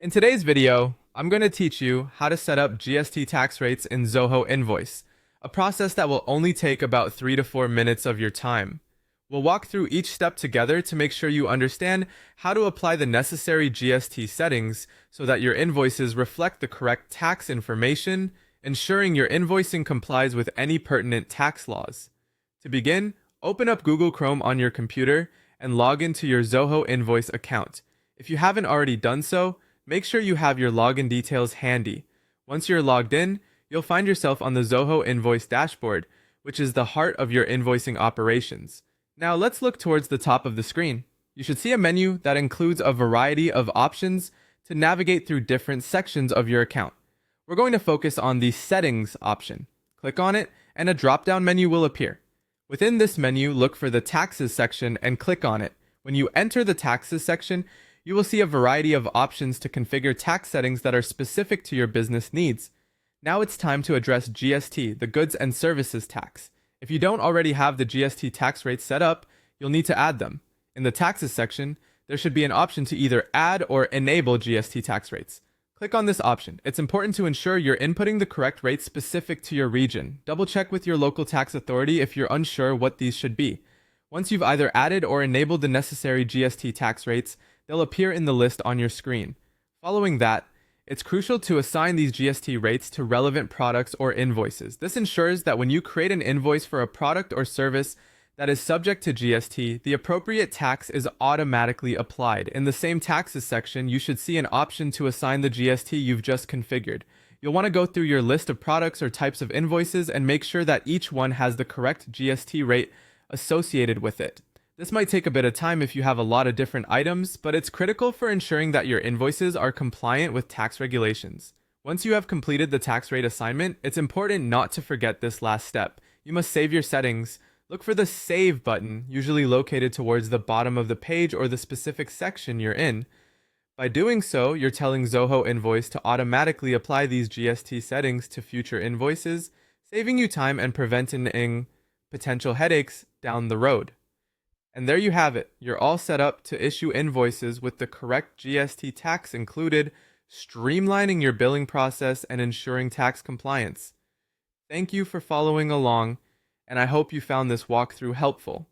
In today's video, I'm going to teach you how to set up GST tax rates in Zoho Invoice, a process that will only take about 3 to 4 minutes of your time. We'll walk through each step together to make sure you understand how to apply the necessary GST settings so that your invoices reflect the correct tax information, ensuring your invoicing complies with any pertinent tax laws. To begin, open up Google Chrome on your computer and log into your Zoho Invoice account. If you haven't already done so, make sure you have your login details handy. Once you're logged in, you'll find yourself on the Zoho Invoice dashboard, which is the heart of your invoicing operations. Now let's look towards the top of the screen. You should see a menu that includes a variety of options to navigate through different sections of your account. We're going to focus on the Settings option. Click on it, and a drop-down menu will appear. Within this menu, look for the Taxes section and click on it. When you enter the Taxes section, you will see a variety of options to configure tax settings that are specific to your business needs. Now it's time to address GST, the Goods and Services Tax. If you don't already have the GST tax rates set up, you'll need to add them. In the Taxes section, there should be an option to either add or enable GST tax rates. Click on this option. It's important to ensure you're inputting the correct rates specific to your region. Double check with your local tax authority if you're unsure what these should be. Once you've either added or enabled the necessary GST tax rates, they'll appear in the list on your screen. Following that, it's crucial to assign these GST rates to relevant products or invoices. This ensures that when you create an invoice for a product or service that is subject to GST, the appropriate tax is automatically applied. In the same Taxes section, you should see an option to assign the GST you've just configured. You'll want to go through your list of products or types of invoices and make sure that each one has the correct GST rate associated with it. This might take a bit of time if you have a lot of different items, but it's critical for ensuring that your invoices are compliant with tax regulations. Once you have completed the tax rate assignment, it's important not to forget this last step. You must save your settings. Look for the Save button, usually located towards the bottom of the page or the specific section you're in. By doing so, you're telling Zoho Invoice to automatically apply these GST settings to future invoices, saving you time and preventing potential headaches down the road. And there you have it. You're all set up to issue invoices with the correct GST tax included, streamlining your billing process and ensuring tax compliance. Thank you for following along, and I hope you found this walkthrough helpful.